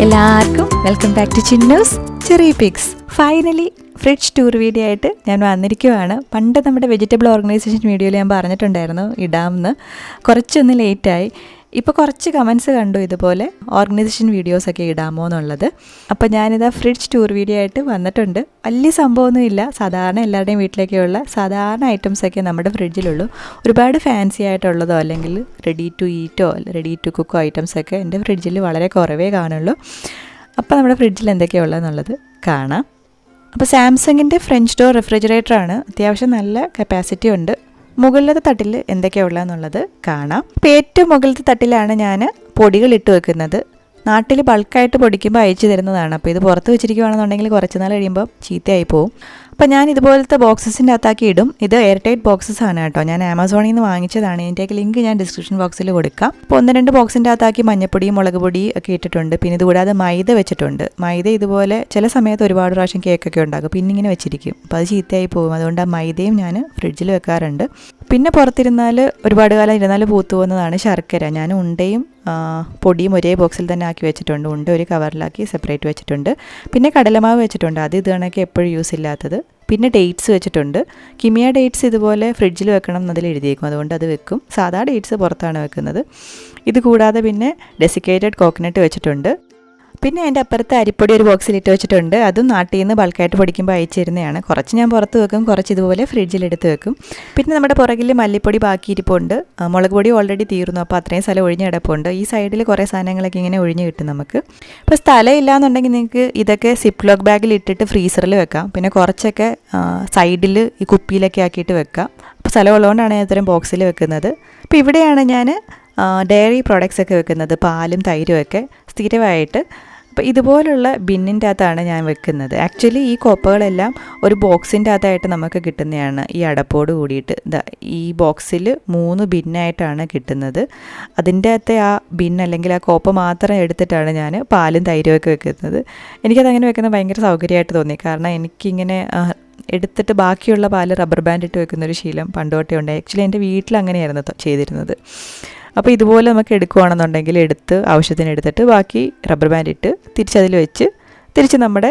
എല്ലാവർക്കും welcome back to Chinnus Cherrypicks. Finally fridge tour video ആയിട്ട് ഞാൻ വന്നിരിക്കുവാണ്. പണ്ട് നമ്മുടെ വെജിറ്റബിൾ ഓർഗനൈസേഷൻ വീഡിയോയിൽ ഞാൻ പറഞ്ഞിട്ടുണ്ടായിരുന്നു ഇടാമെന്ന്. കുറച്ചൊന്ന് ലേറ്റായി. ഇപ്പോൾ കുറച്ച് കമൻസ് കണ്ടു ഇതുപോലെ ഓർഗനൈസേഷൻ വീഡിയോസൊക്കെ ഇടാമോ എന്നുള്ളത്. അപ്പോൾ ഞാനിതാ ഫ്രിഡ്ജ് ടൂർ വീഡിയോ ആയിട്ട് വന്നിട്ടുണ്ട്. വലിയ സംഭവമൊന്നുമില്ല, സാധാരണ എല്ലാവരുടെയും വീട്ടിലേക്കുള്ള സാധാരണ ഐറ്റംസൊക്കെ നമ്മുടെ ഫ്രിഡ്ജിലുള്ളൂ. ഒരുപാട് ഫാൻസി ആയിട്ടുള്ളതോ അല്ലെങ്കിൽ റെഡി ടു ഈറ്റോ റെഡി ടു കുക്കോ ഐറ്റംസൊക്കെ എൻ്റെ ഫ്രിഡ്ജിൽ വളരെ കുറവേ കാണുള്ളൂ. അപ്പോൾ നമ്മുടെ ഫ്രിഡ്ജിൽ എന്തൊക്കെയുള്ളതെന്നുള്ളത് കാണാം. അപ്പോൾ സാംസങ്ങിൻ്റെ ഫ്രഞ്ച് ഡോർ റെഫ്രിജറേറ്ററാണ്. അത്യാവശ്യം നല്ല കപ്പാസിറ്റി ഉണ്ട്. മുകളിലത്തെ തട്ടിൽ എന്തൊക്കെയുള്ളതെന്നുള്ളത് കാണാം. ഇപ്പോൾ ഏറ്റവും മുകളിലത്തെ തട്ടിലാണ് ഞാൻ പൊടികൾ ഇട്ട് വെക്കുന്നത്. നാട്ടിൽ ബൾക്കായിട്ട് പൊടിക്കുമ്പോൾ അയച്ചു തരുന്നതാണ്. അപ്പോൾ ഇത് പുറത്ത് വെച്ചിരിക്കുകയാണെന്നുണ്ടെങ്കിൽ കുറച്ച് നാൾ കഴിയുമ്പോൾ ചീത്തയായി പോകും. അപ്പോൾ ഞാൻ ഇതുപോലത്തെ ബോക്സസിൻ്റെ അകത്താക്കി ഇടും. ഇത് എയർടൈറ്റ് ബോക്സസ് ആണ് കേട്ടോ. ഞാൻ ആമസോണിൽ നിന്ന് വാങ്ങിച്ചതാണ്. ഇതിൻ്റെയൊക്കെ ലിങ്ക് ഞാൻ ഡിസ്ക്രിപ്ഷൻ ബോക്സിൽ കൊടുക്കാം. അപ്പോൾ 1-2 ബോക്സിൻ്റെ അകത്താക്കി മഞ്ഞപ്പൊടിയും മുളക് പൊടിയും ഒക്കെ ഇട്ടിട്ടുണ്ട്. പിന്നെ ഇതുകൂടാതെ മൈദ വെച്ചിട്ടുണ്ട്. മൈദ ഇതുപോലെ ചില സമയത്ത് ഒരുപാട് പ്രാവശ്യം കേക്കൊക്കെ ഉണ്ടാകും, പിന്നെ ഇങ്ങനെ വെച്ചിരിക്കും. അപ്പോൾ അത് ചീത്തയായി പോകും. അതുകൊണ്ട് ആ മൈദയും ഞാൻ ഫ്രിഡ്ജിൽ വെക്കാറുണ്ട്. പിന്നെ പുറത്തിരുന്നാൽ ഒരുപാട് കാലം ഇരുന്നാൽ പൂത്തു പോകുന്നതാണ് ശർക്കര. ഞാൻ ഉണ്ടയും പൊടിയും ഒരേ ബോക്സിൽ തന്നെ ആക്കി വെച്ചിട്ടുണ്ട്. ഉണ്ട ഒരു കവറിലാക്കി സെപ്പറേറ്റ് വെച്ചിട്ടുണ്ട്. പിന്നെ കടലമാവ് വെച്ചിട്ടുണ്ട്. അത് ഇത് കണക്ക് എപ്പോഴും യൂസ് ഇല്ലാത്തത്. പിന്നെ ഡേറ്റ്സ് വെച്ചിട്ടുണ്ട്. കിമിയ ഡേറ്റ്സ് ഇതുപോലെ ഫ്രിഡ്ജിൽ വെക്കണം എന്നതിൽ എഴുതിയേക്കും, അതുകൊണ്ട് അത് വെക്കും. സാധാ ഡേറ്റ്സ് പുറത്താണ് വെക്കുന്നത്. ഇത് കൂടാതെ പിന്നെ ഡെസിക്കേറ്റഡ് കോക്കനട്ട് വെച്ചിട്ടുണ്ട്. പിന്നെ അതിൻ്റെ അപ്പുറത്ത് അരിപ്പൊടി ഒരു ബോക്സിലിട്ട് വെച്ചിട്ടുണ്ട്. അതും നാട്ടിൽ നിന്ന് ബൾക്കായിട്ട് പൊടിക്കുമ്പോൾ അയച്ചു തരുന്നതാണ്. കുറച്ച് ഞാൻ പുറത്ത് വെക്കും, കുറച്ച് ഇതുപോലെ ഫ്രിഡ്ജിലെടുത്ത് വെക്കും. പിന്നെ നമ്മുടെ പുറകിൽ മല്ലിപ്പൊടി ബാക്കിയിരിപ്പുണ്ട്. മുളക് പൊടി ഓൾറെഡി തീർന്നു, അപ്പോൾ അത്രയും സ്ഥലം ഒഴിഞ്ഞ് കിടപ്പുണ്ട്. ഈ സൈഡിൽ കുറേ സാധനങ്ങളൊക്കെ ഇങ്ങനെ ഒഴിഞ്ഞ് കിട്ടും നമുക്ക്. ഇപ്പോൾ സ്ഥലം ഇല്ലയെന്നുണ്ടെങ്കിൽ നിങ്ങൾക്ക് ഇതൊക്കെ സിപ്പ് ലോക്ക് ബാഗിൽ ഇട്ടിട്ട് ഫ്രീസറിൽ വെക്കാം. പിന്നെ കുറച്ചൊക്കെ സൈഡിൽ ഈ കുപ്പിയിലൊക്കെ ആക്കിയിട്ട് വെക്കാം. അപ്പോൾ സ്ഥലമുള്ളതുകൊണ്ടാണ് ഞാൻ ഇത്തരം ബോക്സിൽ വെക്കുന്നത്. അപ്പോൾ ഇവിടെയാണ് ഞാൻ ഡയറി പ്രോഡക്റ്റ്സ് ഒക്കെ വെക്കുന്നത്, പാലും തൈരും ഒക്കെ സ്ഥിരമായിട്ട്. അപ്പോൾ ഇതുപോലുള്ള ബിന്നിൻ്റെ അകത്താണ് ഞാൻ വെക്കുന്നത്. ആക്ച്വലി ഈ കോപ്പകളെല്ലാം ഒരു ബോക്സിൻ്റെ അകത്തായിട്ട് നമുക്ക് കിട്ടുന്നതാണ്, ഈ അടപ്പോട് കൂടിയിട്ട്. ഈ ബോക്സിൽ 3 ബിന്നായിട്ടാണ് കിട്ടുന്നത്. അതിൻ്റെ അകത്തെ ആ ബിൻ അല്ലെങ്കിൽ ആ കോപ്പ മാത്രം എടുത്തിട്ടാണ് ഞാൻ പാലും തൈരും ഒക്കെ വെക്കുന്നത്. എനിക്കതങ്ങനെ വെക്കുന്നത് ഭയങ്കര സൗകര്യമായിട്ട് തോന്നി. കാരണം എനിക്കിങ്ങനെ എടുത്തിട്ട് ബാക്കിയുള്ള പാല് റബ്ബർ ബാൻഡ് ഇട്ട് വെക്കുന്നൊരു ശീലം പണ്ടോട്ടേ ഉണ്ട്. ആക്ച്വലി എൻ്റെ വീട്ടിൽ അങ്ങനെയായിരുന്നു ചെയ്തിരുന്നത്. അപ്പോൾ ഇതുപോലെ നമുക്ക് എടുക്കുകയാണെന്നുണ്ടെങ്കിൽ എടുത്ത് ആവശ്യത്തിന് എടുത്തിട്ട് ബാക്കി റബ്ബർ ബാൻഡ് ഇട്ട് തിരിച്ചതിൽ വെച്ച് തിരിച്ച് നമ്മുടെ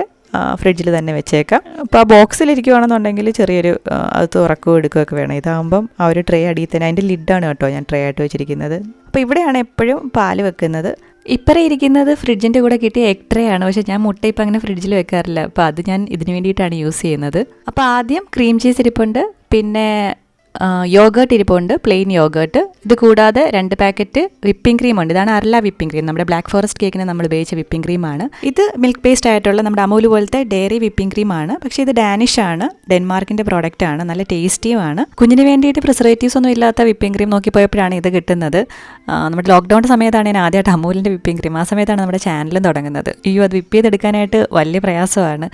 ഫ്രിഡ്ജിൽ തന്നെ വെച്ചേക്കാം. അപ്പോൾ ആ ബോക്സിലിരിക്കുകയാണെന്നുണ്ടെങ്കിൽ ചെറിയൊരു അത് തുറക്കുകയോ എടുക്കുകയൊക്കെ വേണം. ഇതാകുമ്പം ആ ഒരു ട്രേ അടിയിൽ തന്നെ, അതിൻ്റെ ലിഡാണ് കേട്ടോ ഞാൻ ട്രേ ആയിട്ട് വെച്ചിരിക്കുന്നത്. അപ്പോൾ ഇവിടെയാണ് എപ്പോഴും പാല് വെക്കുന്നത്. ഇപ്പറേ ഇരിക്കുന്നത് ഫ്രിഡ്ജിൻ്റെ കൂടെ കിട്ടിയ എഗ് ട്രേ ആണ്. പക്ഷേ ഞാൻ മുട്ട ഇപ്പം അങ്ങനെ ഫ്രിഡ്ജിൽ വെക്കാറില്ല. അപ്പോൾ അത് ഞാൻ ഇതിന് വേണ്ടിയിട്ടാണ് യൂസ് ചെയ്യുന്നത്. അപ്പോൾ ആദ്യം ക്രീം ചീസ് ഇരിപ്പുണ്ട്, പിന്നെ യോഗേർട്ട് ഇരിപ്പുണ്ട്, പ്ലെയിൻ യോഗേർട്ട്. ഇത് കൂടാതെ 2 പാക്കറ്റ് വിപ്പിംഗ് ക്രീം ഉണ്ട്. ഇതാണ് അർല വിപ്പിംഗ് ക്രീം, നമ്മുടെ ബ്ലാക്ക് ഫോറസ്റ്റ് കേക്കിന് നമ്മൾ ഉപയോഗിച്ച വിപ്പിംഗ് ക്രീമാണ്. ഇത് മിൽക്ക് പേസ്റ്റ് ആയിട്ടുള്ള നമ്മുടെ അമൂൽ പോലത്തെ ഡയറി വിപ്പിംഗ് ക്രീമാണ്. പക്ഷേ ഇത് ഡാനിഷ് ആണ്, ഡെൻമാർക്കിൻ്റെ പ്രോഡക്റ്റ് ആണ്, നല്ല ടേസ്റ്റിയുമാണ്. കുഞ്ഞിന് വേണ്ടിയിട്ട് പ്രിസർവേറ്റീവ്സ് ഒന്നും ഇല്ലാത്ത വിപ്പിംഗ് ക്രീം നോക്കിപ്പോയപ്പോഴാണ് ഇത് കിട്ടുന്നത്. നമ്മുടെ ലോക്ക്ഡൗൺ സമയത്താണ് ഞാൻ ആദ്യമായിട്ട് അമൂലിൻ്റെ വിപ്പിംഗ് ക്രീം, ആ സമയത്താണ് നമ്മുടെ ചാനലും തുടങ്ങുന്നത്. അത് വിപ്പ് ചെയ്തെടുക്കാനായിട്ട് വലിയ പ്രയാസമാണ്.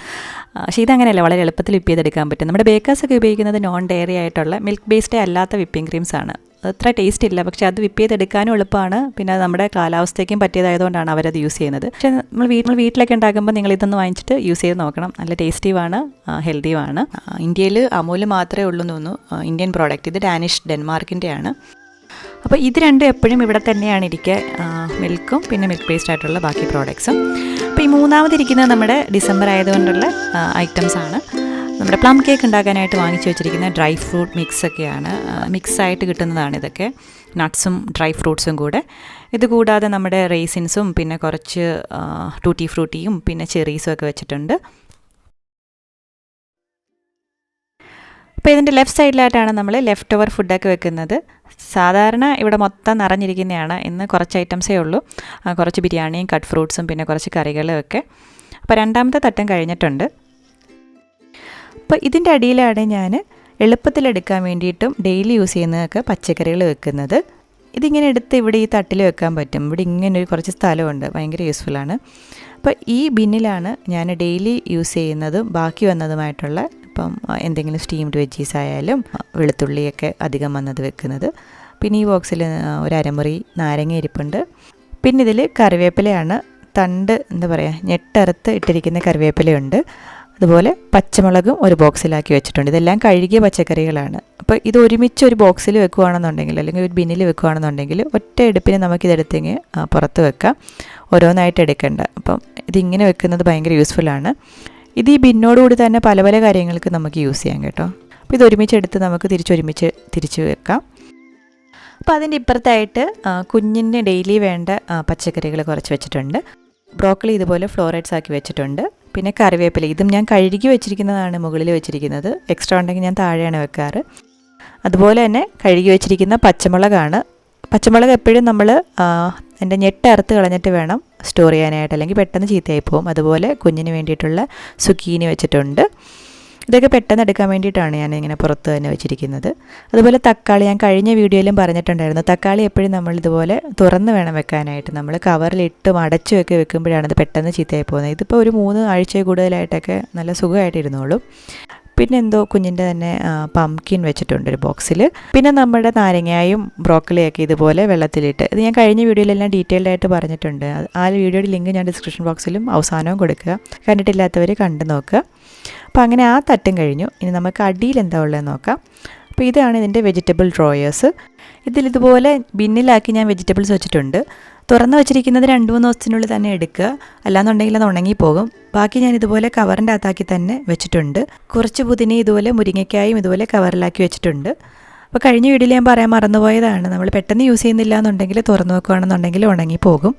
പക്ഷേ ഇതങ്ങനെയല്ല, വളരെ എളുപ്പത്തിൽ വിപ്പ് ചെയ്തെടുക്കാൻ പറ്റും. നമ്മുടെ ബേക്കേഴ്സൊക്കെ ഉപയോഗിക്കുന്നത് നോൺ ഡയറി ആയിട്ടുള്ള മിൽക്ക് ബേസ്ഡ് അല്ലാത്ത വിപ്പിംഗ് ക്രീംസ് ആണ്. അത്ര ടേസ്റ്റ് ഇല്ല, പക്ഷേ അത് വിപ്പ് ചെയ്തെടുക്കാനും എളുപ്പമാണ്. പിന്നെ അത് നമ്മുടെ കാലാവസ്ഥയ്ക്കും പറ്റിയതായതുകൊണ്ടാണ് അവരത് യൂസ് ചെയ്യുന്നത്. പക്ഷേ നമ്മൾ വീട്ടിലൊക്കെ ഉണ്ടാക്കുമ്പോൾ നിങ്ങൾ ഇതൊന്ന് വാങ്ങിച്ചിട്ട് യൂസ് ചെയ്ത് നോക്കണം. നല്ല ടേസ്റ്റിയുമാണ്, ഹെൽത്തിയുമാണ്. ഇന്ത്യയിൽ അമൂൽ മാത്രമേ ഉള്ളൂ എന്ന് തോന്നുന്നു, ഇന്ത്യൻ പ്രോഡക്റ്റ്. ഇത് ഡാനിഷ് ഡെൻമാർക്കിൻ്റെയാണ്. അപ്പോൾ ഇത് രണ്ടും എപ്പോഴും ഇവിടെ തന്നെയാണ് ഇരിക്കുക, മിൽക്കും പിന്നെ മിൽക്ക് പേസ്റ്റ് ആയിട്ടുള്ള ബാക്കി പ്രോഡക്ട്സും. അപ്പോൾ ഈ മൂന്നാമതിരിക്കുന്നത് നമ്മുടെ ഡിസംബർ ആയതുകൊണ്ടുള്ള ഐറ്റംസാണ്. നമ്മുടെ പ്ലം കേക്ക് ഉണ്ടാക്കാനായിട്ട് വാങ്ങിച്ചു വെച്ചിരിക്കുന്ന ഡ്രൈ ഫ്രൂട്ട് മിക്സൊക്കെയാണ്. മിക്സായിട്ട് കിട്ടുന്നതാണ് ഇതൊക്കെ, നട്ട്സും ഡ്രൈ ഫ്രൂട്ട്സും കൂടെ. ഇത് കൂടാതെ നമ്മുടെ റേസിൻസും പിന്നെ കുറച്ച് ടൂട്ടി ഫ്രൂട്ടിയും പിന്നെ ചെറീസും ഒക്കെ വെച്ചിട്ടുണ്ട്. അപ്പോൾ ഇതിൻ്റെ ലെഫ്റ്റ് സൈഡിലായിട്ടാണ് നമ്മൾ ലെഫ്റ്റ് ഓവർ ഫുഡൊക്കെ വെക്കുന്നത്. സാധാരണ ഇവിടെ മൊത്തം നിറഞ്ഞിരിക്കുന്നതാണ്. ഇന്ന് കുറച്ച് ഐറ്റംസേ ഉള്ളൂ, കുറച്ച് ബിരിയാണിയും കട്ട് ഫ്രൂട്ട്സും പിന്നെ കുറച്ച് കറികളും ഒക്കെ. അപ്പോൾ 2ാമത്തെ തട്ടം കഴിഞ്ഞിട്ടുണ്ട്. അപ്പോൾ ഇതിൻ്റെ അടിയിലാണ് ഞാൻ എളുപ്പത്തിലെടുക്കാൻ വേണ്ടിയിട്ടും ഡെയിലി യൂസ് ചെയ്യുന്നതൊക്കെ പച്ചക്കറികൾ വെക്കുന്നത്. ഇതിങ്ങനെ എടുത്ത് ഇവിടെ ഈ തട്ടിൽ വെക്കാൻ പറ്റും. ഇവിടെ ഇങ്ങനെ ഒരു കുറച്ച് സ്ഥലമുണ്ട്, ഭയങ്കര യൂസ്ഫുള്ളാണ്. അപ്പോൾ ഈ ബിന്നിലാണ് ഞാൻ ഡെയിലി യൂസ് ചെയ്യുന്നതും ബാക്കി വന്നതുമായിട്ടുള്ള, ഇപ്പം എന്തെങ്കിലും സ്റ്റീംഡ് വെജീസ് ആയാലും വെളുത്തുള്ളിയൊക്കെ അധികം വന്നത് വെക്കുന്നത്. പിന്നെ ഈ ബോക്സിൽ ഒരു അരമുറി നാരങ്ങ ഇരിപ്പുണ്ട്. പിന്നെ ഇതിൽ കറിവേപ്പിലയാണ് തണ്ട് എന്താ പറയുക ഞെട്ടറുത്ത് ഇട്ടിരിക്കുന്ന കറിവേപ്പിലയുണ്ട്. അതുപോലെ പച്ചമുളകും ഒരു ബോക്സിലാക്കി വെച്ചിട്ടുണ്ട്. ഇതെല്ലാം കഴുകിയ പച്ചക്കറികളാണ്. അപ്പോൾ ഇത് ഒരുമിച്ച് ഒരു ബോക്സിൽ വെക്കുകയാണെന്നുണ്ടെങ്കിൽ അല്ലെങ്കിൽ ഒരു ബിന്നിൽ വെക്കുകയാണെന്നുണ്ടെങ്കിൽ ഒറ്റ എടുപ്പിന് നമുക്കിതെടുത്തിങ്ങ് പുറത്ത് വെക്കാം, ഓരോന്നായിട്ട് എടുക്കേണ്ട. അപ്പം ഇതിങ്ങനെ വെക്കുന്നത് ഭയങ്കര യൂസ്ഫുള്ളാണ്. ഇത് ഈ ബിന്നോടുകൂടി തന്നെ പല പല കാര്യങ്ങൾക്ക് നമുക്ക് യൂസ് ചെയ്യാം കേട്ടോ. അപ്പോൾ ഇത് ഒരുമിച്ചെടുത്ത് നമുക്ക് തിരിച്ച് വെക്കാം. അപ്പോൾ അതിൻ്റെ ഇപ്പുറത്തായിട്ട് കുഞ്ഞിന് ഡെയിലി വേണ്ട പച്ചക്കറികൾ കുറച്ച് വെച്ചിട്ടുണ്ട്. ബ്രോക്കലി ഇതുപോലെ ഫ്ലോറൈഡ്സ് ആക്കി വെച്ചിട്ടുണ്ട്. പിന്നെ കറിവേപ്പില, ഇതും ഞാൻ കഴുകി വെച്ചിരിക്കുന്നതാണ് മുകളിൽ വെച്ചിരിക്കുന്നത്. എക്സ്ട്രാ ഉണ്ടെങ്കിൽ ഞാൻ താഴെയാണ് വെക്കാറ്. അതുപോലെ തന്നെ കഴുകി വെച്ചിരിക്കുന്ന പച്ചമുളകാണ്. പച്ചമുളക് എപ്പോഴും നമ്മൾ എൻ്റെ ഞെട്ടറുത്ത് കളഞ്ഞിട്ട് വേണം സ്റ്റോർ ചെയ്യാനായിട്ട്, അല്ലെങ്കിൽ പെട്ടെന്ന് ചീത്തയായി പോകും. അതുപോലെ കുഞ്ഞിന് വേണ്ടിയിട്ടുള്ള സുക്കീനി വെച്ചിട്ടുണ്ട്. ഇതൊക്കെ പെട്ടെന്ന് എടുക്കാൻ വേണ്ടിയിട്ടാണ് ഞാൻ ഇങ്ങനെ പുറത്ത് തന്നെ വെച്ചിരിക്കുന്നത്. അതുപോലെ തക്കാളി, ഞാൻ കഴിഞ്ഞ വീഡിയോയിലും പറഞ്ഞിട്ടുണ്ടായിരുന്നു, തക്കാളി എപ്പോഴും നമ്മൾ ഇതുപോലെ തുറന്ന് വേണം വെക്കാനായിട്ട്. നമ്മൾ കവറിലിട്ട് അടച്ചുമൊക്കെ വെക്കുമ്പോഴാണ് ഇത് പെട്ടെന്ന് ചീത്തയായി പോകുന്നത്. ഇതിപ്പോൾ ഒരു 3 ആഴ്ച കൂടുതലായിട്ടൊക്കെ നല്ല സുഖമായിട്ടിരുന്നോളും. പിന്നെ എന്തോ കുഞ്ഞിൻ്റെ തന്നെ പംകിൻ വെച്ചിട്ടുണ്ട് ഒരു ബോക്സിൽ. പിന്നെ നമ്മുടെ നാരങ്ങയും ബ്രോക്കലിയൊക്കെ ഇതുപോലെ വെള്ളത്തിലിട്ട്, ഇത് ഞാൻ കഴിഞ്ഞ വീഡിയോയിലെല്ലാം ഡീറ്റെയിൽഡ് ആയിട്ട് പറഞ്ഞിട്ടുണ്ട്. ആ വീഡിയോയുടെ ലിങ്ക് ഞാൻ ഡിസ്ക്രിപ്ഷൻ ബോക്സിലും അവസാനവും കൊടുക്കുക, കണ്ടിട്ടില്ലാത്തവർ കണ്ടു നോക്കുക. അപ്പോൾ അങ്ങനെ ആ തട്ടും കഴിഞ്ഞു. ഇനി നമുക്ക് അടിയിൽ എന്താ ഉള്ളതെന്ന് നോക്കാം. അപ്പോൾ ഇതാണ് ഇതിൻ്റെ വെജിറ്റബിൾ ഡ്രോയേഴ്സ്. ഇതിലിതുപോലെ ബിന്നിലാക്കി ഞാൻ വെജിറ്റബിൾസ് വെച്ചിട്ടുണ്ട്. തുറന്ന് വെച്ചിരിക്കുന്നത് 2-3 ദിവസത്തിനുള്ളിൽ തന്നെ എടുക്കുക, അല്ലാന്നുണ്ടെങ്കിൽ അത് ഉണങ്ങിപ്പോകും. ബാക്കി ഞാൻ ഇതുപോലെ കവറിൻ്റെ അകത്താക്കി തന്നെ വെച്ചിട്ടുണ്ട്. കുറച്ച് പുതിന ഇതുപോലെ മുരിങ്ങയ്ക്കായും ഇതുപോലെ കവറിലാക്കി വെച്ചിട്ടുണ്ട്. അപ്പോൾ കഴിഞ്ഞ വീഡിയോയിൽ ഞാൻ പറയാൻ മറന്നുപോയതാണ്, നമ്മൾ പെട്ടെന്ന് യൂസ് ചെയ്യുന്നില്ല എന്നുണ്ടെങ്കിൽ തുറന്ന് വെക്കുകയാണെന്നുണ്ടെങ്കിൽ ഉണങ്ങിപ്പോകും.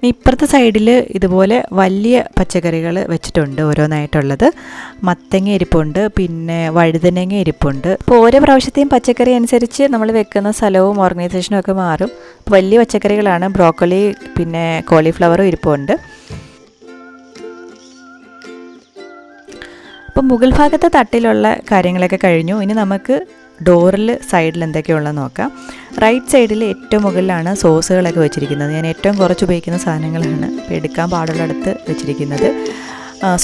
ഇപ്പുറത്തെ സൈഡിൽ ഇതുപോലെ വലിയ പച്ചക്കറികൾ വെച്ചിട്ടുണ്ട് ഓരോന്നായിട്ടുള്ളത്. മത്തങ്ങ ഇരിപ്പുണ്ട്, പിന്നെ വഴുതനങ്ങ ഇരിപ്പുണ്ട്. അപ്പോൾ ഓരോ പ്രാവശ്യത്തെയും പച്ചക്കറി അനുസരിച്ച് നമ്മൾ വെക്കുന്ന സ്ഥലവും ഓർഗനൈസേഷനും ഒക്കെ മാറും. വലിയ പച്ചക്കറികളാണ്, ബ്രോക്കലി പിന്നെ കോളിഫ്ലവറും ഇരിപ്പുണ്ട്. അപ്പം മുകൾ ഭാഗത്തെ തട്ടിലുള്ള കാര്യങ്ങളൊക്കെ കഴിഞ്ഞു. ഇനി നമുക്ക് ഡോറിൽ സൈഡിൽ എന്തൊക്കെയുള്ളതെന്ന് നോക്കാം. റൈറ്റ് സൈഡിൽ ഏറ്റവും മുകളിലാണ് സോസുകളൊക്കെ വെച്ചിരിക്കുന്നത്. ഞാൻ ഏറ്റവും കുറച്ച് ഉപയോഗിക്കുന്ന സാധനങ്ങളാണ് ഇപ്പോൾ എടുക്കാൻ പാടുള്ളടത്ത് വെച്ചിരിക്കുന്നത്.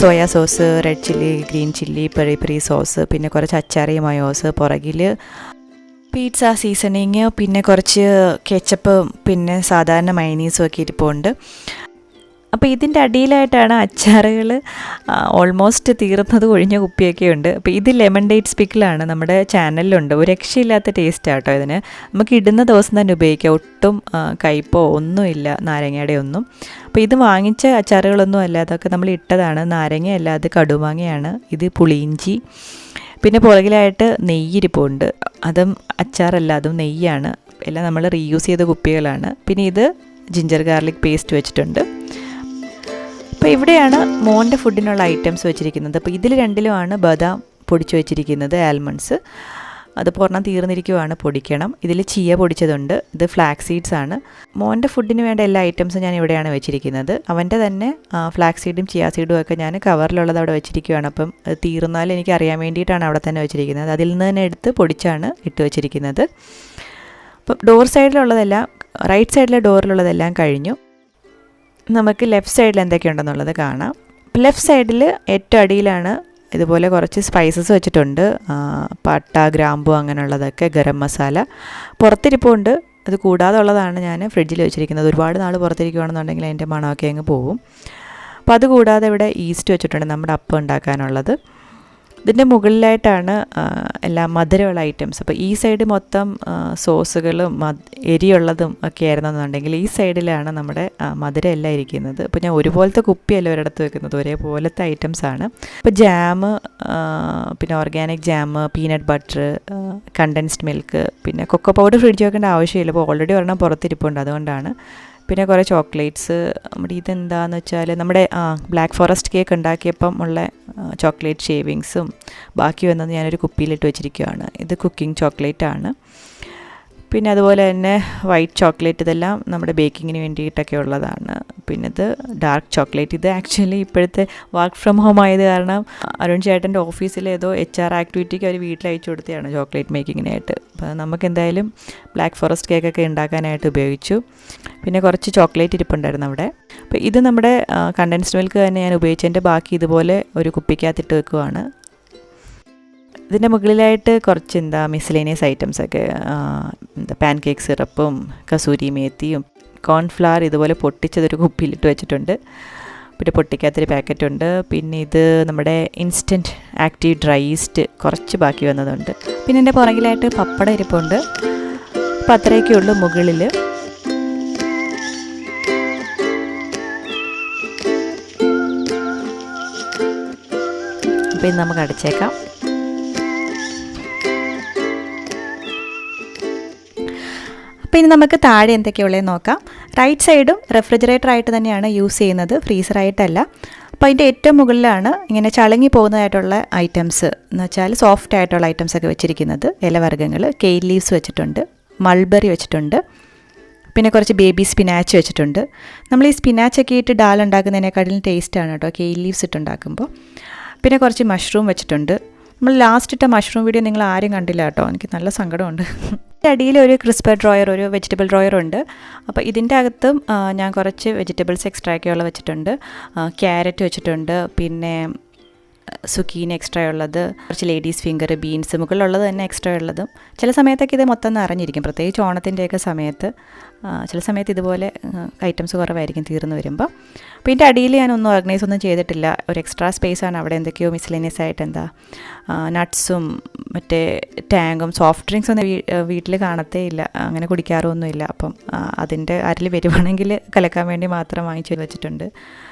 Soya sauce, red chilli, green chilli, peri peri sauce, പിന്നെ കുറച്ച് അച്ചാറി മയോസ്, പുറകിൽ പിസ്സ സീസണിങ്, പിന്നെ കുറച്ച് കെച്ചപ്പും പിന്നെ സാധാരണ മയനീസും ഒക്കെ ഇരിപ്പുണ്ട്. അപ്പോൾ ഇതിൻ്റെ അടിയിലായിട്ടാണ് അച്ചാറുകൾ ഓൾമോസ്റ്റ് തീർന്നത്, ഒഴിഞ്ഞ കുപ്പിയൊക്കെ ഉണ്ട്. അപ്പോൾ ഇത് ലെമൺ ഡേറ്റ്സ് പിക്കിളാണ്, നമ്മുടെ ചാനലിലുണ്ട്. ഒരു രക്ഷയില്ലാത്ത ടേസ്റ്റ് ആട്ടോ ഇതിന്. നമുക്ക് ഇടുന്ന ദിവസം തന്നെ ഉപയോഗിക്കാം, ഒട്ടും കയ്പോ ഒന്നുമില്ല നാരങ്ങയുടെ ഒന്നും. അപ്പോൾ ഇത് വാങ്ങിച്ച അച്ചാറുകളൊന്നും അല്ല, അതൊക്കെ നമ്മൾ ഇട്ടതാണ്. നാരങ്ങയല്ല, അത് കടുമാങ്ങയാണ്. ഇത് പുളിയിഞ്ചി, പിന്നെ പുറകിലായിട്ട് നെയ്യിരിപ്പുണ്ട്. അതും അച്ചാറല്ല, അതും നെയ്യാണ്. എല്ലാം നമ്മൾ റീയൂസ് ചെയ്ത കുപ്പികളാണ്. പിന്നെ ഇത് ജിഞ്ചർ ഗാർലിക് പേസ്റ്റ് വെച്ചിട്ടുണ്ട്. അപ്പോൾ ഇവിടെയാണ് മോൻ്റെ ഫുഡിനുള്ള ഐറ്റംസ് വെച്ചിരിക്കുന്നത്. അപ്പോൾ ഇതിൽ 2ലുമാണ് ബദാം പൊടിച്ച് വെച്ചിരിക്കുന്നത്, ആൽമണ്ട്സ്. അത് പൂർണ്ണം തീർന്നിരിക്കുവാണ്, പൊടിക്കണം. ഇതിൽ ചിയ പൊടിച്ചതുണ്ട്, ഇത് ഫ്ലാക്സ് സീഡ്സ് ആണ്. മോൻ്റെ ഫുഡിന് വേണ്ട എല്ലാ ഐറ്റംസും ഞാൻ ഇവിടെയാണ് വെച്ചിരിക്കുന്നത്. അവൻ്റെ തന്നെ ഫ്ലാക്സ് സീഡും ചിയ സീഡും ഒക്കെ ഞാൻ കവറിലുള്ളത് അവിടെ വെച്ചിരിക്കുകയാണ്. അപ്പം അത് തീർന്നാൽ എനിക്ക് അറിയാൻ വേണ്ടിയിട്ടാണ് അവിടെ തന്നെ വെച്ചിരിക്കുന്നത്. അതിൽ നിന്ന് തന്നെ എടുത്ത് പൊടിച്ചാണ് ഇട്ട് വെച്ചിരിക്കുന്നത്. അപ്പം ഡോർ സൈഡിലുള്ളതെല്ലാം, റൈറ്റ് സൈഡിലെ ഡോറിലുള്ളതെല്ലാം കഴിഞ്ഞു. നമുക്ക് ലെഫ്റ്റ് സൈഡിൽ എന്തൊക്കെയുണ്ടെന്നുള്ളത് കാണാം. ലെഫ്റ്റ് സൈഡിൽ ഏറ്റവും അടിയിലാണ് ഇതുപോലെ കുറച്ച് സ്പൈസസ് വെച്ചിട്ടുണ്ട്, പട്ട, ഗ്രാമ്പു അങ്ങനെയുള്ളതൊക്കെ, ഗരം മസാല പുറത്തിരിപ്പുണ്ട്. അത് കൂടാതെ ഉള്ളതാണ് ഞാൻ ഫ്രിഡ്ജിൽ വെച്ചിരിക്കുന്നത്. ഒരുപാട് നാൾ പുറത്തിരിക്കുകയാണെന്നുണ്ടെങ്കിൽ അതിൻ്റെ മണമൊക്കെ അങ്ങ് പോവും. അപ്പോൾ അത് കൂടാതെ ഇവിടെ ഈസ്റ്റ് വെച്ചിട്ടുണ്ട്, നമ്മുടെ അപ്പം ഉണ്ടാക്കാനുള്ളത്. ഇതിൻ്റെ മുകളിലായിട്ടാണ് എല്ലാ മധുരമുള്ള ഐറ്റംസ്. അപ്പോൾ ഈ സൈഡ് മൊത്തം സോസുകളും എരിയുള്ളതും ഒക്കെ ആയിരുന്നെന്നുണ്ടെങ്കിൽ ഈ സൈഡിലാണ് നമ്മുടെ മധുരം എല്ലാം ഇരിക്കുന്നത്. അപ്പോൾ ഞാൻ ഒരുപോലത്തെ കുപ്പിയല്ല ഒരിടത്ത് വെക്കുന്നത്, ഒരേപോലത്തെ ഐറ്റംസാണ്. ഇപ്പോൾ ജാമ്, പിന്നെ organic jam, peanut butter, condensed milk, പിന്നെ കൊക്കോ പൗഡർ ഫ്രിഡ്ജ് വെക്കേണ്ട ആവശ്യമില്ല. അപ്പോൾ ഓൾറെഡി ഒരെണ്ണം പുറത്തിരിപ്പുണ്ട്, അതുകൊണ്ടാണ്. പിന്നെ കുറേ ചോക്ലേറ്റ്സ്. നമ്മുടെ ഇതെന്താണെന്ന് വെച്ചാൽ നമ്മുടെ ബ്ലാക്ക് ഫോറസ്റ്റ് കേക്ക് ഉണ്ടാക്കിയപ്പം ഉള്ള ചോക്ലേറ്റ് ഷേവിങ്സും ബാക്കി വന്നത് ഞാനൊരു കുപ്പിയിലിട്ട് വെച്ചിരിക്കുകയാണ്. ഇത് കുക്കിംഗ് ചോക്ലേറ്റാണ്. പിന്നെ അതുപോലെ തന്നെ വൈറ്റ് ചോക്ലേറ്റ്, ഇതെല്ലാം നമ്മുടെ ബേക്കിങ്ങിന് വേണ്ടിയിട്ടൊക്കെ ഉള്ളതാണ്. പിന്നെ ഇത് ഡാർക്ക് ചോക്ലേറ്റ്. ഇത് ആക്ച്വലി ഇപ്പോഴത്തെ വർക്ക് ഫ്രം ഹോം ആയത് കാരണം അരുൺ ചേട്ടൻ്റെ ഓഫീസിൽ ഏതോ HR ആക്ടിവിറ്റിക്ക് അവർ വീട്ടിൽ അയച്ചു കൊടുത്തതാണ് ചോക്ലേറ്റ് മേക്കിങ്ങിനായിട്ട്. അപ്പോൾ നമുക്ക് എന്തായാലും ബ്ലാക്ക് ഫോറസ്റ്റ് കേക്കൊക്കെ ഉണ്ടാക്കാനായിട്ട് ഉപയോഗിച്ചു. പിന്നെ കുറച്ച് ചോക്ലേറ്റ് ഇരിപ്പുണ്ടായിരുന്നു അവിടെ. അപ്പോൾ ഇത് നമ്മുടെ കണ്ടൻസ്ഡ് മിൽക്ക് തന്നെ ഞാൻ ഉപയോഗിച്ചതിൻ്റെ ബാക്കി ഇതുപോലെ ഒരു കുപ്പിക്കകത്തിട്ട് വെക്കുവാണ്. ഇതിൻ്റെ മുകളിലായിട്ട് കുറച്ച് മിസ്ലേനിയസ് ഐറ്റംസൊക്കെ, പാൻ കേക്ക് സിറപ്പും കസൂരി മേത്തിയും കോൺഫ്ലവർ ഇതുപോലെ പൊട്ടിച്ചതൊരു കുപ്പിയിലിട്ട് വെച്ചിട്ടുണ്ട്. പിന്നെ പൊട്ടിക്കാത്തൊരു പാക്കറ്റുണ്ട്. പിന്നെ ഇത് നമ്മുടെ ഇൻസ്റ്റൻറ്റ് ആക്റ്റീവ് ഡ്രൈ ഈസ്റ്റ് കുറച്ച് ബാക്കി വന്നതുണ്ട്. പിന്നെ എൻ്റെ പുറകിലായിട്ട് പപ്പടം ഇരിപ്പുണ്ട്. അപ്പം അത്രയൊക്കെ ഉള്ളൂ മുകളിൽ. അപ്പോൾ ഇത് നമുക്ക് അടച്ചേക്കാം. അപ്പോൾ ഇനി നമുക്ക് താഴെ എന്തൊക്കെയുള്ളതെന്ന് നോക്കാം. റൈറ്റ് സൈഡും റെഫ്രിജറേറ്റർ ആയിട്ട് തന്നെയാണ് യൂസ് ചെയ്യുന്നത്, ഫ്രീസറായിട്ടല്ല. അപ്പോൾ അതിൻ്റെ ഏറ്റവും മുകളിലാണ് ഇങ്ങനെ ചളങ്ങി പോകുന്നതായിട്ടുള്ള ഐറ്റംസ് എന്ന് വെച്ചാൽ സോഫ്റ്റ് ആയിട്ടുള്ള ഐറ്റംസൊക്കെ വെച്ചിരിക്കുന്നത്. ഇലവർഗ്ഗങ്ങൾ, കെയിൽ ലീവ്സ് വെച്ചിട്ടുണ്ട്, മൾബറി വെച്ചിട്ടുണ്ട്, പിന്നെ കുറച്ച് ബേബി സ്പിനാച്ച് വെച്ചിട്ടുണ്ട്. നമ്മൾ ഈ സ്പിനാച്ചൊക്കെ ഇട്ട് ഡാൽ ഉണ്ടാക്കുന്നതിനേക്കാട്ടിലും ടേസ്റ്റാണ് കേട്ടോ കെയിൽ ലീവ്സ് ഇട്ടുണ്ടാക്കുമ്പോൾ. പിന്നെ കുറച്ച് മഷ്റൂം വെച്ചിട്ടുണ്ട്. നമ്മൾ ലാസ്റ്റ് ഇട്ട മഷ്റൂം വീഡിയോ നിങ്ങൾ ആരും കണ്ടില്ല കേട്ടോ, എനിക്ക് നല്ല സങ്കടമുണ്ട്. അടിയിൽ ഒരു ക്രിസ്പർ ഡ്രോയർ, ഒരു വെജിറ്റബിൾ ഡ്രോയർ ഉണ്ട്. അപ്പോൾ ഇതിൻ്റെ അകത്തും ഞാൻ കുറച്ച് വെജിറ്റബിൾസ് എക്സ്ട്രാ ഒക്കെയുള്ള വെച്ചിട്ടുണ്ട്. ക്യാരറ്റ് വെച്ചിട്ടുണ്ട്, പിന്നെ സുക്കീനി എക്സ്ട്രാ ഉള്ളത്, കുറച്ച് ലേഡീസ് ഫിംഗർ, ബീൻസ് മുകളിലുള്ളത് തന്നെ എക്സ്ട്രാ ഉള്ളതും. ചില സമയത്തൊക്കെ ഇത് മൊത്തം നിറഞ്ഞിരിക്കും, പ്രത്യേകിച്ച് ഓണത്തിൻ്റെയൊക്കെ സമയത്ത്. ചില സമയത്ത് ഇതുപോലെ ഐറ്റംസ് കുറവായിരിക്കും തീർന്നു വരുമ്പോൾ. അപ്പോൾ ഇതിൻ്റെ അടിയിൽ ഞാനൊന്നും ഓർഗനൈസ് ഒന്നും ചെയ്തിട്ടില്ല. ഒരു എക്സ്ട്രാ സ്പേസാണ് അവിടെ. എന്തൊക്കെയോ മിസ്ലേനിയസ് ആയിട്ട് നട്ട്സും മറ്റേ ടാങ്കും സോഫ്റ്റ് ഡ്രിങ്ക്സ് ഒന്നും വീട്ടിൽ കാണത്തേ ഇല്ല, അങ്ങനെ കുടിക്കാറൊന്നുമില്ല. അപ്പം അതിൻ്റെ അരിൽ വരുവാണെങ്കിൽ കലക്കാൻ വേണ്ടി മാത്രം വാങ്ങിച്ച് വെച്ചിട്ടുണ്ട്.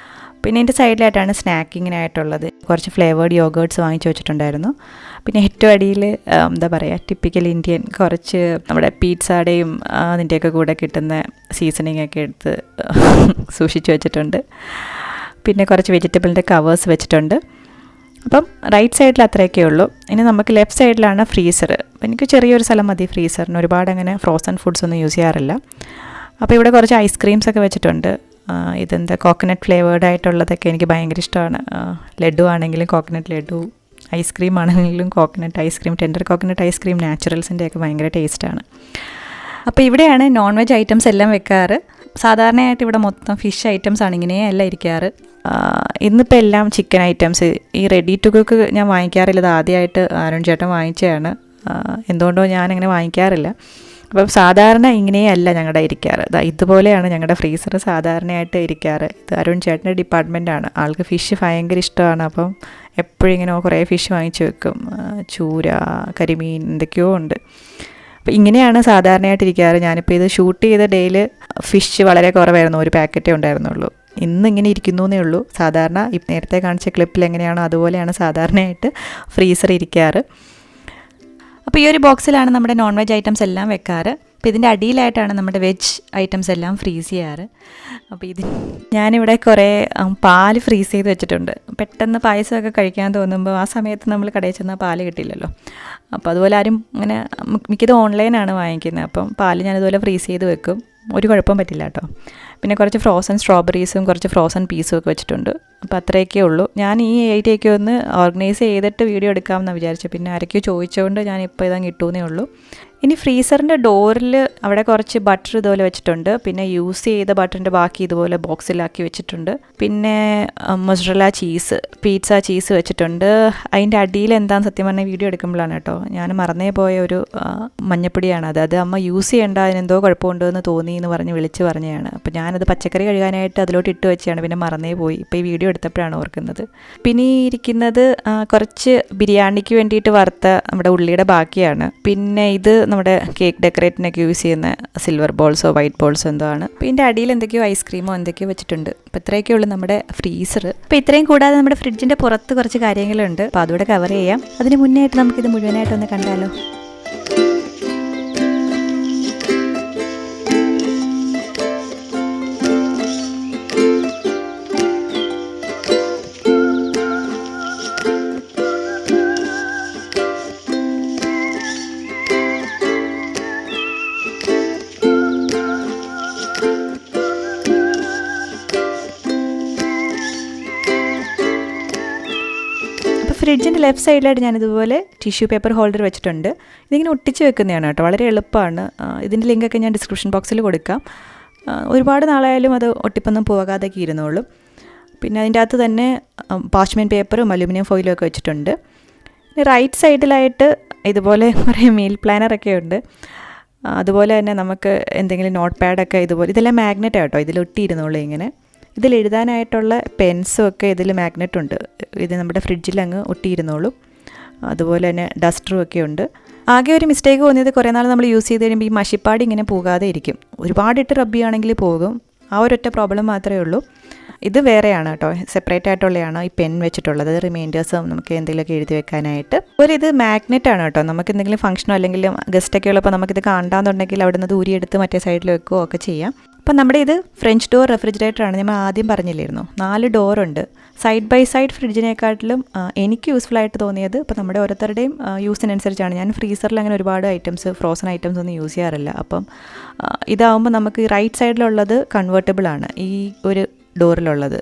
പിന്നെ എൻ്റെ സൈഡിലായിട്ടാണ് സ്നാക്കിങ്ങിനായിട്ടുള്ളത്. കുറച്ച് ഫ്ലേവേർഡ് യോഗേർട്സ് വാങ്ങിച്ച് വെച്ചിട്ടുണ്ടായിരുന്നു. പിന്നെ ഏറ്റവും അടിയിൽ എന്താ പറയുക, ടിപ്പിക്കൽ ഇന്ത്യൻ കുറച്ച് നമ്മുടെ പീറ്റ്സാടെയും അതിൻ്റെയൊക്കെ കൂടെ കിട്ടുന്ന സീസണിങ് ഒക്കെ എടുത്ത് സൂക്ഷിച്ച് വെച്ചിട്ടുണ്ട്. പിന്നെ കുറച്ച് വെജിറ്റബിളിൻ്റെ കവേഴ്സ് വെച്ചിട്ടുണ്ട്. അപ്പം റൈറ്റ് സൈഡിൽ അത്രയൊക്കെ ഉള്ളൂ. ഇനി നമുക്ക് ലെഫ്റ്റ് സൈഡിലാണ് ഫ്രീസർ. എനിക്ക് ചെറിയൊരു സ്ഥലം മതി ഫ്രീസറിന്, ഒരുപാട് അങ്ങനെ ഫ്രോസൺ ഫുഡ്സ് ഒന്നും യൂസ് ചെയ്യാറില്ല. അപ്പോൾ ഇവിടെ കുറച്ച് ഐസ്ക്രീംസൊക്കെ വെച്ചിട്ടുണ്ട്. ഇതെന്താ കോക്കനട്ട് ഫ്ലേവേർഡ് ആയിട്ടുള്ളതൊക്കെ എനിക്ക് ഭയങ്കര ഇഷ്ടമാണ്. ലഡു ആണെങ്കിലും കോക്കനട്ട് ലഡു, ഐസ്ക്രീം ആണെങ്കിലും coconut ice cream, tender coconut ice cream, നാച്ചുറൽസിൻ്റെയൊക്കെ ഭയങ്കര ടേസ്റ്റാണ്. അപ്പോൾ ഇവിടെയാണ് നോൺ വെജ് ഐറ്റംസ് എല്ലാം വെക്കാറ്. സാധാരണയായിട്ട് ഇവിടെ മൊത്തം ഫിഷ് ഐറ്റംസ് ആണ്, ഇങ്ങനെയല്ല ഇരിക്കാറ്. ഇന്നിപ്പോൾ എല്ലാം ചിക്കൻ ഐറ്റംസ്. ഈ റെഡി ടു കുക്ക് ഞാൻ വാങ്ങിക്കാറില്ല, ഇത് ആദ്യമായിട്ട് അരുൺ ചേട്ടൻ വാങ്ങിച്ചതാണ്. എന്തുകൊണ്ടോ ഞാനങ്ങനെ വാങ്ങിക്കാറില്ല. അപ്പം സാധാരണ ഇങ്ങനെയല്ല ഞങ്ങളുടെ ഇരിക്കാറ്. ഇതുപോലെയാണ് ഞങ്ങളുടെ ഫ്രീസർ സാധാരണയായിട്ട് ഇരിക്കാറ്. ഇത് അരുൺ ചേട്ടൻ്റെ ഡിപ്പാർട്ട്മെൻറ്റാണ്. ആൾക്ക് ഫിഷ് ഭയങ്കര ഇഷ്ടമാണ്. അപ്പം എപ്പോഴും ഇങ്ങനെ കുറേ ഫിഷ് വാങ്ങിച്ച് വെക്കും. ചൂര, കരിമീൻ, എന്തൊക്കെയോ ഉണ്ട്. അപ്പോൾ ഇങ്ങനെയാണ് സാധാരണയായിട്ട് ഇരിക്കാറ്. ഞാനിപ്പോൾ ഇത് ഷൂട്ട് ചെയ്ത ഡേയിൽ ഫിഷ് വളരെ കുറവായിരുന്നു, ഒരു പാക്കറ്റേ ഉണ്ടായിരുന്നുള്ളൂ. ഇന്നിങ്ങനെ ഇരിക്കുന്നേ ഉള്ളൂ. സാധാരണ നേരത്തെ കാണിച്ച ക്ലിപ്പിൽ എങ്ങനെയാണോ അതുപോലെയാണ് സാധാരണയായിട്ട് ഫ്രീസർ ഇരിക്കാറ്. അപ്പോൾ ഈ ഒരു ബോക്സിലാണ് നമ്മുടെ നോൺ വെജ് ഐറ്റംസ് എല്ലാം വെക്കാറ്. അപ്പോൾ ഇതിൻ്റെ അടിയിലായിട്ടാണ് നമ്മുടെ വെജ് ഐറ്റംസ് എല്ലാം ഫ്രീസ് ചെയ്യാറ്. അപ്പോൾ ഞാനിവിടെ കുറേ പാല് ഫ്രീസ് ചെയ്ത് വെച്ചിട്ടുണ്ട്. പെട്ടെന്ന് പായസമൊക്കെ കഴിക്കാൻ തോന്നുമ്പോൾ ആ സമയത്ത് നമ്മൾ കടയിൽ ചെന്നാൽ പാല് കിട്ടില്ലല്ലോ. അപ്പോൾ അതുപോലെ ആരും അങ്ങനെ മിക്കത് ഓൺലൈനാണ് വാങ്ങിക്കുന്നത്. അപ്പം പാല് ഞാനിതുപോലെ ഫ്രീസ് ചെയ്ത് വെക്കും, ഒരു കുഴപ്പം പറ്റില്ല കേട്ടോ. പിന്നെ കുറച്ച് ഫ്രോസൺ സ്ട്രോബെറീസും കുറച്ച് ഫ്രോസൺ പീസും ഒക്കെ വെച്ചിട്ടുണ്ട്. അപ്പോൾ അത്രയൊക്കെ ഉള്ളൂ. ഞാൻ ഈ ഏരിയയൊക്കെ ഒന്ന് ഓർഗനൈസ് ചെയ്തിട്ട് വീഡിയോ എടുക്കാമെന്നാണ് വിചാരിച്ചത്. പിന്നെ ആരൊക്കെയോ ചോദിച്ചുകൊണ്ട് ഞാനിപ്പോൾ ഇതങ്ങ് ഇട്ടൂന്നേ ഉള്ളൂ. ഇനി ഫ്രീസറിൻ്റെ ഡോറിൽ അവിടെ കുറച്ച് ബട്ടർ ഇതുപോലെ വെച്ചിട്ടുണ്ട്. പിന്നെ യൂസ് ചെയ്ത ബട്ടറിൻ്റെ ബാക്കി ഇതുപോലെ ബോക്സിലാക്കി വെച്ചിട്ടുണ്ട്. പിന്നെ മൊസറല്ല ചീസ്, പീറ്റ്സ ചീസ് വെച്ചിട്ടുണ്ട്. അതിൻ്റെ അടിയിൽ എന്താണെന്ന് സത്യം പറഞ്ഞാൽ വീഡിയോ എടുക്കുമ്പോഴാണ് കേട്ടോ ഞാൻ മറന്നേ പോയ ഒരു മഞ്ഞപ്പൊടിയാണ്. അത് അമ്മ യൂസ് ചെയ്യേണ്ട, അതിനെന്തോ കുഴപ്പമുണ്ടെന്ന് തോന്നി എന്ന് പറഞ്ഞ് വിളിച്ച് പറഞ്ഞതാണ്. അപ്പോൾ ഞാനത് പച്ചക്കറി കഴുകാനായിട്ട് അതിലോട്ട് ഇട്ട് വെച്ചാണ്, പിന്നെ മറന്നേ പോയി. ഇപ്പോൾ ഈ വീഡിയോ എടുത്തപ്പോഴാണ് ഓർക്കുന്നത്. പിന്നെ ഇരിക്കുന്നത് കുറച്ച് ബിരിയാണിക്ക് വേണ്ടിയിട്ട് വറുത്ത നമ്മുടെ ഉള്ളിയുടെ ബാക്കിയാണ്. പിന്നെ ഇത് നമ്മുടെ കേക്ക് ഡെക്കറേറ്റിനൊക്കെ യൂസ് ചെയ്യുന്ന സിൽവർ ബോൾസോ വൈറ്റ് ബോൾസോ എന്തോ ആണ്. അപ്പോൾ ഇതിൻ്റെ അടിയിൽ എന്തൊക്കെയോ ഐസ്ക്രീമോ എന്തൊക്കെയോ വെച്ചിട്ടുണ്ട്. അപ്പോൾ ഇത്രയൊക്കെ ഉള്ളൂ നമ്മുടെ ഫ്രീസർ. അപ്പോൾ ഇത്രയും കൂടാതെ നമ്മുടെ ഫ്രിഡ്ജിൻ്റെ പുറത്ത് കുറച്ച് കാര്യങ്ങളുണ്ട്. അപ്പോൾ അതുകൂടെ കവർ ചെയ്യാം. അതിന് മുന്നേ ആയിട്ട് നമുക്കിത് മുഴുവനായിട്ടൊന്ന് കണ്ടാലോ. ഫ്രിഡ്ജിൻ്റെ ലെഫ്റ്റ് സൈഡിലായിട്ട് ഞാനിതുപോലെ ടിഷ്യൂ പേപ്പർ ഹോൾഡർ വെച്ചിട്ടുണ്ട്. ഇതിങ്ങനെ ഒട്ടിച്ച് വെക്കുന്നതാണ് കേട്ടോ, വളരെ എളുപ്പമാണ്. ഇതിൻ്റെ ലിങ്കൊക്കെ ഞാൻ ഡിസ്ക്രിപ്ഷൻ ബോക്സിൽ കൊടുക്കാം. ഒരുപാട് നാളായാലും അത് ഒട്ടിപ്പൊന്നും പോകാതൊക്കെ ഇരുന്നോളൂ. പിന്നെ അതിൻ്റെ അകത്ത് തന്നെ പാർച്ച്മെൻറ്റ് പേപ്പറും അലുമിനിയം ഫോയിലും ഒക്കെ വെച്ചിട്ടുണ്ട്. റൈറ്റ് സൈഡിലായിട്ട് ഇതുപോലെ കുറേ മീൽ പ്ലാനറൊക്കെ ഉണ്ട്. അതുപോലെ തന്നെ നമുക്ക് എന്തെങ്കിലും നോട്ട് പാഡൊക്കെ ഇതുപോലെ, ഇതെല്ലാം മാഗ്നറ്റ് കേട്ടോ, ഇതിൽ ഒട്ടിയിരുന്നുള്ളൂ ഇങ്ങനെ. ഇതിൽ എഴുതാനായിട്ടുള്ള പെൻസും ഒക്കെ ഇതിൽ മാഗ്നറ്റ് ഉണ്ട്, ഇത് നമ്മുടെ ഫ്രിഡ്ജിൽ അങ്ങ് ഒട്ടിയിരുന്നോളും. അതുപോലെ തന്നെ ഡസ്റ്ററും ഒക്കെ ഉണ്ട്. ആകെ ഒരു മിസ്റ്റേക്ക് തോന്നിയത് കുറേ നാൾ നമ്മൾ യൂസ് ചെയ്ത് കഴിയുമ്പോൾ ഈ മഷിപ്പാട് ഇങ്ങനെ പോകാതെ ഇരിക്കും. ഒരുപാടിട്ട് റബ്ബ് ചെയ്യുകയാണെങ്കിൽ പോകും, ആ ഒരൊറ്റ പ്രോബ്ലം മാത്രമേ ഉള്ളൂ. ഇത് വേറെയാണ് കേട്ടോ, സെപ്പറേറ്റ് ആയിട്ടുള്ളതാണ് ഈ പെൻ വെച്ചിട്ടുള്ളത്, റിമൈൻഡേഴ്സും നമുക്ക് എന്തെങ്കിലുമൊക്കെ എഴുതി വെക്കാനായിട്ട്. ഇത് മാഗ്നറ്റ് ആണ് കേട്ടോ, നമുക്ക് എന്തെങ്കിലും ഫംഗ്ഷനോ അല്ലെങ്കിൽ ഗസ്റ്റൊക്കെ ഉള്ളപ്പോൾ നമുക്കിത് കാണാന്നുണ്ടെങ്കിൽ അവിടെ നിന്ന് ദൂരിയെടുത്ത് മറ്റേ സൈഡിൽ വെക്കുകയോ ഒക്കെ ചെയ്യാം. അപ്പം നമ്മുടെ ഇത് ഫ്രഞ്ച് ഡോർ റെഫ്രിജറേറ്ററാണ്, നമ്മൾ ആദ്യം പറഞ്ഞില്ലായിരുന്നു. 4 ഡോറുണ്ട്. സൈഡ് ബൈ സൈഡ് ഫ്രിഡ്ജിനെക്കാട്ടിലും എനിക്ക് യൂസ്ഫുൾ ആയിട്ട് തോന്നിയത്, ഇപ്പോൾ നമ്മുടെ ഓരോരുത്തരുടെയും യൂസിനനുസരിച്ചാണ്. ഞാൻ ഫ്രീസറിൽ അങ്ങനെ ഒരുപാട് ഐറ്റംസ്, ഫ്രോസൺ ഐറ്റംസ് ഒന്നും യൂസ് ചെയ്യാറില്ല. അപ്പം ഇതാവുമ്പോൾ നമുക്ക് റൈറ്റ് സൈഡിലുള്ളത് കൺവേർട്ടബിൾ ആണ്, ഈ ഒരു ഡോറിലുള്ളത്.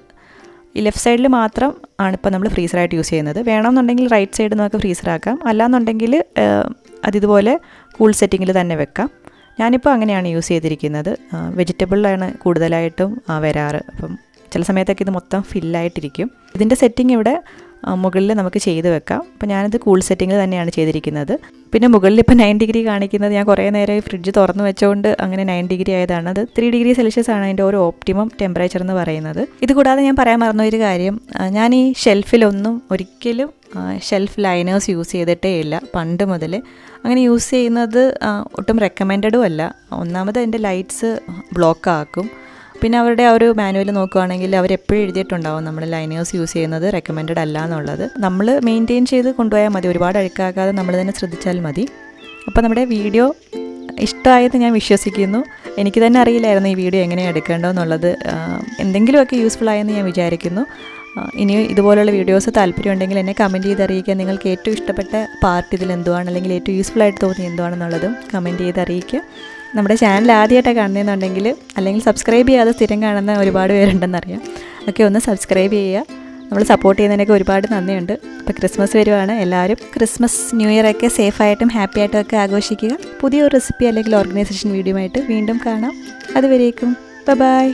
ഈ ലെഫ്റ്റ് സൈഡിൽ മാത്രം ആണ് ഇപ്പോൾ നമ്മൾ ഫ്രീസറായിട്ട് യൂസ് ചെയ്യുന്നത്. വേണമെന്നുണ്ടെങ്കിൽ റൈറ്റ് സൈഡ് നമുക്ക് ഫ്രീസറാക്കാം, അല്ലാന്നുണ്ടെങ്കിൽ അതിതുപോലെ കൂൾ സെറ്റിങ്ങിൽ തന്നെ വെക്കാം. ഞാനിപ്പോൾ അങ്ങനെയാണ് യൂസ് ചെയ്തിരിക്കുന്നത്. വെജിറ്റബിളാണ് കൂടുതലായിട്ടും വരാറ്. അപ്പം ചില സമയത്തൊക്കെ ഇത് മൊത്തം ഫില്ലായിട്ടിരിക്കും. ഇതിൻ്റെ സെറ്റിംഗ് ഇവിടെ മുകളിൽ നമുക്ക് ചെയ്ത് വെക്കാം. അപ്പോൾ ഞാനിത് കൂൾ സെറ്റിങ്ങിൽ തന്നെയാണ് ചെയ്തിരിക്കുന്നത്. പിന്നെ മുകളിൽ ഇപ്പോൾ 9 ഡിഗ്രി കാണിക്കുന്നത് ഞാൻ കുറേ നേരം ഫ്രിഡ്ജ് തുറന്ന് വെച്ചുകൊണ്ട് അങ്ങനെ 9 ഡിഗ്രി ആയതാണ്. അത് 3 ഡിഗ്രി സെൽഷ്യസ് ആണ് അതിൻ്റെ ഒരു ഓപ്റ്റിമം ടെമ്പറേച്ചർ എന്ന് പറയുന്നത്. ഇത് കൂടാതെ ഞാൻ പറയാൻ മറന്നൊരു കാര്യം, ഞാൻ ഈ ഷെൽഫിലൊന്നും ഒരിക്കലും ഷെൽഫ് ലൈനേഴ്സ് യൂസ് ചെയ്തിട്ടേ ഇല്ല പണ്ട് മുതൽ. അങ്ങനെ യൂസ് ചെയ്യുന്നത് ഒട്ടും റെക്കമെൻഡഡും അല്ല. ഒന്നാമത് അതിൻ്റെ ലൈറ്റ്സ് ബ്ലോക്ക് ആക്കും. പിന്നെ അവരുടെ ആ ഒരു മാനുവൽ നോക്കുകയാണെങ്കിൽ അവരെപ്പോഴും എഴുതിയിട്ടുണ്ടാവും നമ്മൾ ലൈനേഴ്സ് യൂസ് ചെയ്യുന്നത് റെക്കമെൻഡഡ് അല്ല എന്നുള്ളത്. നമ്മൾ മെയിൻറ്റെയിൻ ചെയ്ത് കൊണ്ടുപോയാൽ മതി, ഒരുപാട് അഴുക്കാക്കാതെ നമ്മൾ തന്നെ ശ്രദ്ധിച്ചാൽ മതി. അപ്പോൾ നമ്മുടെ വീഡിയോ ഇഷ്ടമായത് ഞാൻ വിശ്വസിക്കുന്നു. എനിക്ക് തന്നെ അറിയില്ലായിരുന്നു ഈ വീഡിയോ എങ്ങനെയാണ് എടുക്കേണ്ടതെന്നുള്ളത്. എന്തെങ്കിലുമൊക്കെ യൂസ്ഫുൾ ആയെന്ന് ഞാൻ വിചാരിക്കുന്നു. ഇനി ഇതുപോലുള്ള വീഡിയോസ് താല്പര്യമുണ്ടെങ്കിൽ എന്നെ കമൻറ്റ് ചെയ്ത് അറിയിക്കുക. നിങ്ങൾക്ക് ഏറ്റവും ഇഷ്ടപ്പെട്ട പാർട്ട് ഇതിൽ എന്തുവാണ്, അല്ലെങ്കിൽ ഏറ്റവും യൂസ്ഫുൾ ആയിട്ട് തോന്നി എന്തുവാണെന്നുള്ളതും കമൻറ്റ് ചെയ്ത് അറിയിക്കുക. നമ്മുടെ ചാനൽ ആദ്യമായിട്ടാണ് കാണുന്നതെന്നുണ്ടെങ്കിൽ, അല്ലെങ്കിൽ സബ്സ്ക്രൈബ് ചെയ്യാതെ സ്ഥിരം കാണുന്ന ഒരുപാട് പേരുണ്ടെന്നറിയാം, ഒക്കെ ഒന്ന് സബ്സ്ക്രൈബ് ചെയ്യുക. നമ്മൾ സപ്പോർട്ട് ചെയ്യുന്നതിനൊക്കെ ഒരുപാട് നന്ദിയുണ്ട്. അപ്പോൾ ക്രിസ്മസ് വരുവാണ്, എല്ലാവരും ക്രിസ്മസ് ന്യൂ ഇയർ ഒക്കെ സേഫായിട്ടും ഹാപ്പി ആയിട്ടും ഒക്കെ ആഘോഷിക്കുക. പുതിയൊരു റെസിപ്പി അല്ലെങ്കിൽ ഓർഗനൈസേഷൻ വീഡിയോ ആയിട്ട് വീണ്ടും കാണാം. അതുവരേക്കും ബൈ.